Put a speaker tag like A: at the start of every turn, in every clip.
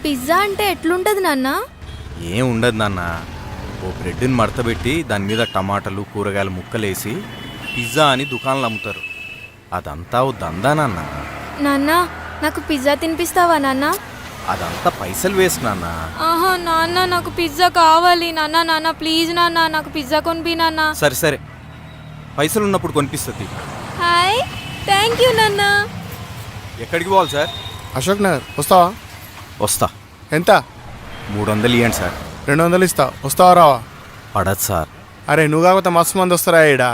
A: Pizza అంటే ఎట్లుంటది నాన్న?
B: ఏం ఉండదు నాన్న. ఓ బ్రెడ్ని మడతబెట్టి దాని మీద టమాటాలు కూరగాయలు ముక్కలేసి పిజ్జా అని దుకాణాలు అమ్ముతారు. అదంతా ఓ దందా నాన్న.
A: నాన్న నాకు పిజ్జా తినిపిస్తావా నాన్న?
B: అదంతా పైసలు వేస్ట్ నాన్న.
A: ఆహా నాన్న నాకు పిజ్జా కావాలి నాన్న. నాన్న ప్లీజ్ నాన్న నాకు పిజ్జా కొనిపి నాన్న.
B: సరే సరే, పైసలు ఉన్నప్పుడు కొనిపిస్తుంది.
A: హాయ్, థ్యాంక్ యూ నాన్న.
B: ఎక్కడికి పోవాలి సార్?
C: అశోక్ నగర్. వస్తావా?
B: వస్తా.
C: ఎంత?
B: 300 ఇవ్వండి సార్.
C: 200 ఇస్తా. వస్తావా రావా?
B: పడదు సార్.
C: అరే నువ్వు కాకపోతే మస్తు మంది వస్తారా ఈడ.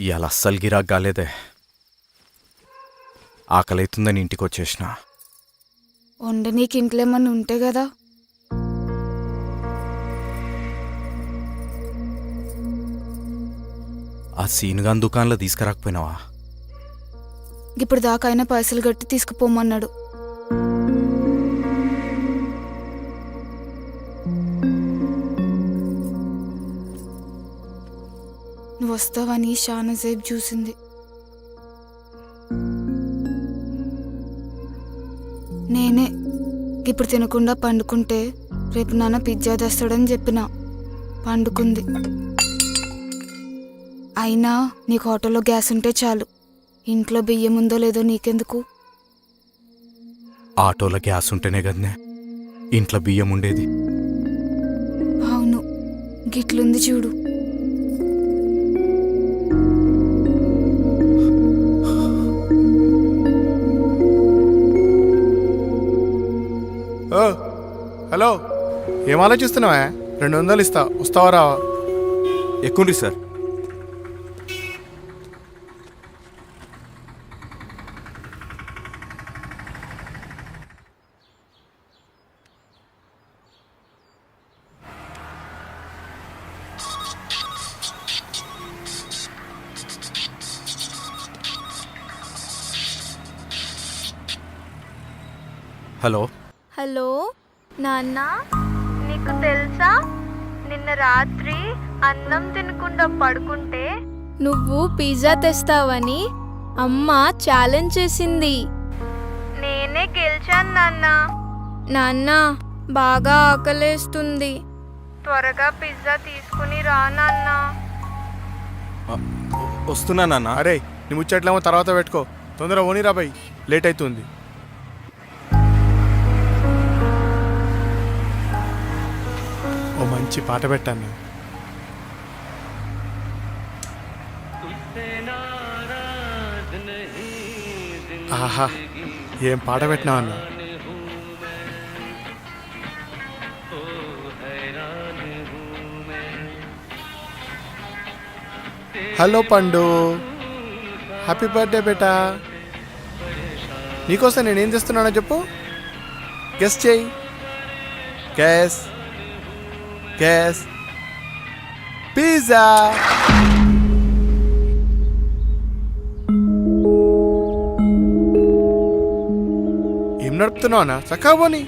B: ఇవాళ అస్సలు గిరాక్ కాలేదే. ఆకలైతుందని ఇంటికి వచ్చేసిన.
D: వండనీకి ఇంట్లో ఏమన్నా ఉంటే కదా.
B: ఆ సీనుగాన్ దుకాణంలో తీసుకురాకపోయినావా?
D: ఇప్పుడు దాకా అయినా పైసలు కట్టి తీసుకుపోమన్నాడు. నువ్వు వస్తావని చాలాసేపు చూసింది. నేనే ఇప్పుడు తినకుండా పండుకుంటే రేపు నాన్న పిజ్జా తెస్తాడని చెప్పిన. పండుకుంది. అయినా నీకు హోటల్లో గ్యాస్ ఉంటే చాలు. ఇంట్లో బియ్యం ఉందో లేదో నీకెందుకు?
B: ఆటోలో గ్యాస్ ఉంటేనే కదనే ఇంట్లో బియ్యం ఉండేది.
D: అవును, గిట్లుంది చూడు.
C: ఓ హలో, ఏం ఆలోచిస్తున్నావా? 200 ఇస్తా. వస్తావా రావా?
B: ఎక్కుండి సార్. హలో
A: హలో నాన్న, నీకు తెలుసా నిన్న రాత్రి అన్నం తినకుండా పడుకుంటే నువ్వు పిజ్జా తెస్తావని అమ్మ ఛాలెంజ్ చేసింది. నేనే గెలిచాను నాన్న. నాన్న బాగా ఆకలేస్తుంది, త్వరగా పిజ్జా తీసుకుని రా నాన్న.
B: వస్తున్నా నాన్న.
C: అరే నీ ముచ్చట్లేమో తర్వాత పెట్టుకో. తొందర ఓనిరా బాయ్, లేట్ అవుతుంది. ఓ మంచి పాట పెట్టాను. ఆహా, ఏం పాట పెట్టినావు అన్న. హలో పండు, హ్యాపీ బర్త్డే బేటా. నీకోసం నేనేం చేస్తున్నానో చెప్పు. గెస్ చేయి. Guess guess. పిజ్జా. ఏం నడుపుతున్నావు అన్న? చక్కగా పోనీ.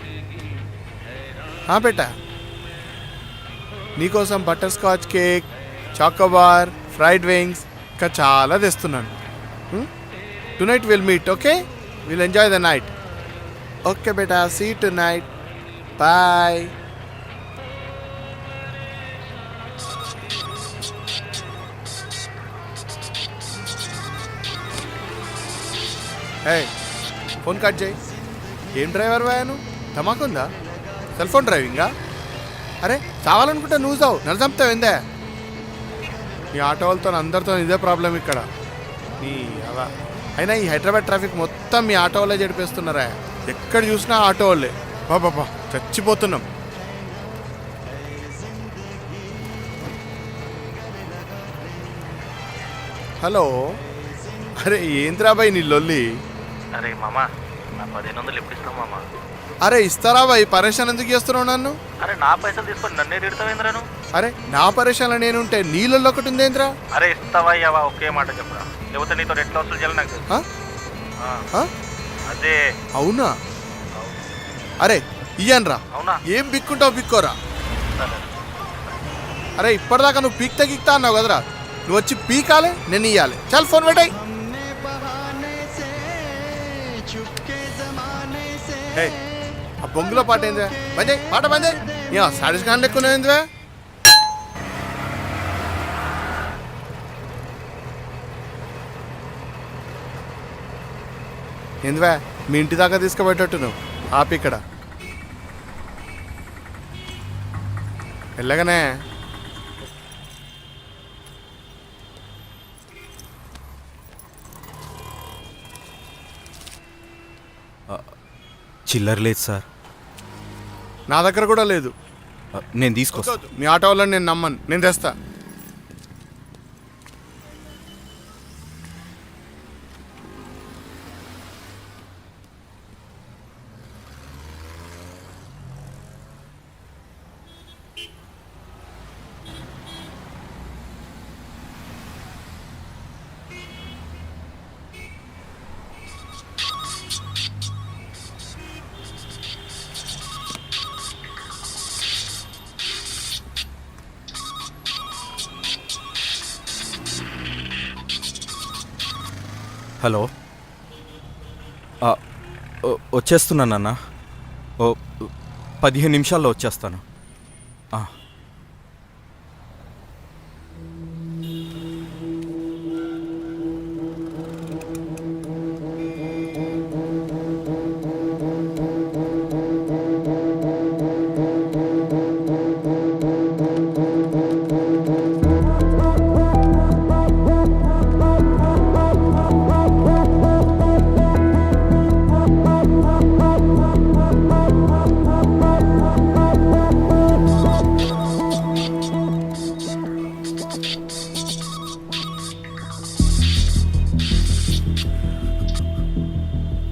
C: బేటా, నీకోసం butter scotch cake, chocobar, fried wings ఇంకా చాలా తెస్తున్నాను. Tonight will meet. Okay, will enjoy the night. Okay బేటా, see tonight. Bye. Phone cut చేయి. ఏం డ్రైవర్ వాయాను? ధమాకుందా? సెల్ ఫోన్ డ్రైవింగా? అరే చావాలనుకుంటే నువ్వు చావు, నన్ను చంపుతావు ఏందే? ఈ ఆటో వాళ్ళతో అందరితో ఇదే ప్రాబ్లం ఇక్కడ. నీ అలా అయినా ఈ హైదరాబాద్ ట్రాఫిక్ మొత్తం మీ ఆటో వాళ్ళే జడిపేస్తున్నారా? ఎక్కడ చూసినా ఆటో వాళ్ళే. బాబా చచ్చిపోతున్నాం. హలో, అరే ఏంద్రా బాయ్ నీ లొల్లి?
E: అరే మామా, నా 1500 ఎప్పుడు ఇస్తావు మామా?
C: అరే ఇస్తారా బాయ్, పరేషాన్ ఎందుకు చేస్తున్నావు నన్ను?
E: అరే నా పైసలు తీసుకొని నన్నే తిడతావేంద్రా నువ్వు?
C: అరే నా పరేషాన్లో నేనుంటే నీళ్ళల్లో ఒకటి ఉందేంద్రా?
E: అరే ఇస్తావా ఇవ్వవా ఒకే మాట చెప్పరా, లేకపోతే నీతో ఎట్లా వసూలు చేయాలి నాకు తెలుసు.
C: ఆ?
E: అదే.
C: అవునా? అరే ఇయ్యన్రా.
E: అవునా?
C: ఏం బిక్కుంటావు బిక్కోరా.
E: సరే.
C: అరే ఇప్పటిదాకా నువ్వు పీక్తా గిక్తా అన్నావు కదరా, నువ్వు వచ్చి పీకాలే, నేను ఇయ్యాలి. చల్ ఫోన్ పెట్టాయి. ఆ బొంగులో పాట ఏందివే? బందే పాట బందే. సాడిస్ ఖాన్ లెక్కునే ఏందివే? ఏందివే మీ ఇంటి దాకా తీసుకుపోయేటట్టు నువ్వు ఆపి ఇక్కడ వెళ్ళగానే.
B: చిల్లర లేదు సార్.
C: నా దగ్గర కూడా లేదు.
B: నేను తీసుకొస్తా.
C: మీ ఆటో వాళ్ళని నేను నమ్మను, నేను తెస్తా.
B: హలో, వచ్చేస్తున్నానన్నా. ఓ 15 నిమిషాల్లో వచ్చేస్తాను.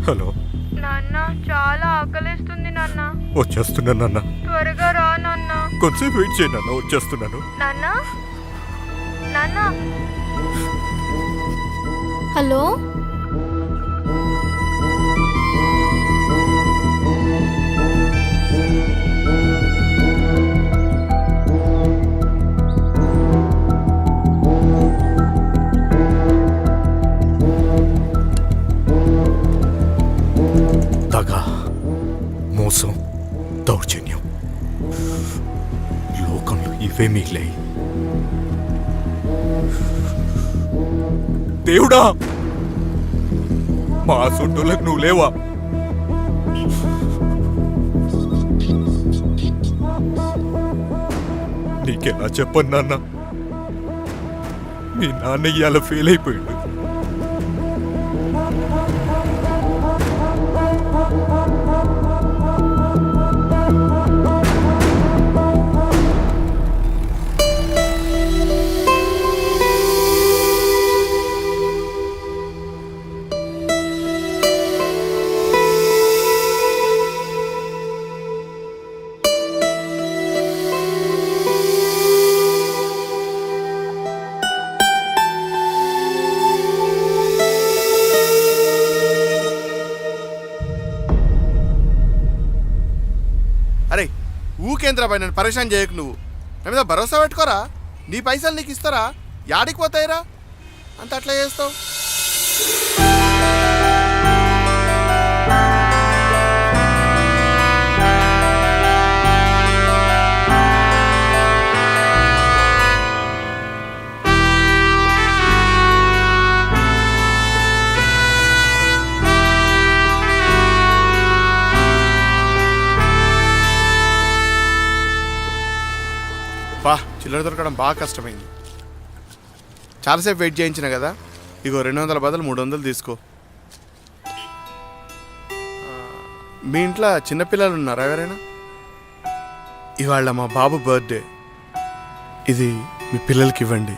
B: హలో
A: నాన్న, చాలా ఆకలిస్తుంది నాన్న.
B: వచ్చేస్తున్నాను నాన్న.
A: త్వరగా రా నాన్న.
B: కొంచెం వెయిట్ చేయి నాన్న, వచ్చేస్తున్నాను.
A: నాన్న, నాన్న. హలో,
B: దగా, మోసం, దౌర్జన్యం, లోకంలో ఇవే మిగిలాయి. దేవుడా, మా సొంటూలకు నువ్వు లేవా? నీకెలా చెప్పను నాన్న, మీ నాన్న ఇవాళ ఫెయిల్ అయిపోయాడు.
C: అరే ఊకేంద్రబాయ్, నన్ను పరేషాన్ చేయకు. నువ్వు నా మీద భరోసా పెట్టుకోరా. నీ పైసలు నీకు ఇస్తారా? యాడికి పోతాయిరా అంత అట్లా చేస్తావు? చిల్లర దొరకడం బాగా కష్టమైంది. చాలాసేపు వెయిట్ చేయించిన కదా. ఇగో 200 బదులు 300 తీసుకో. మీ ఇంట్లో చిన్నపిల్లలు ఉన్నారా ఎవరైనా? ఇవాళ మా బాబు బర్త్డే, ఇది మీ పిల్లలకి ఇవ్వండి.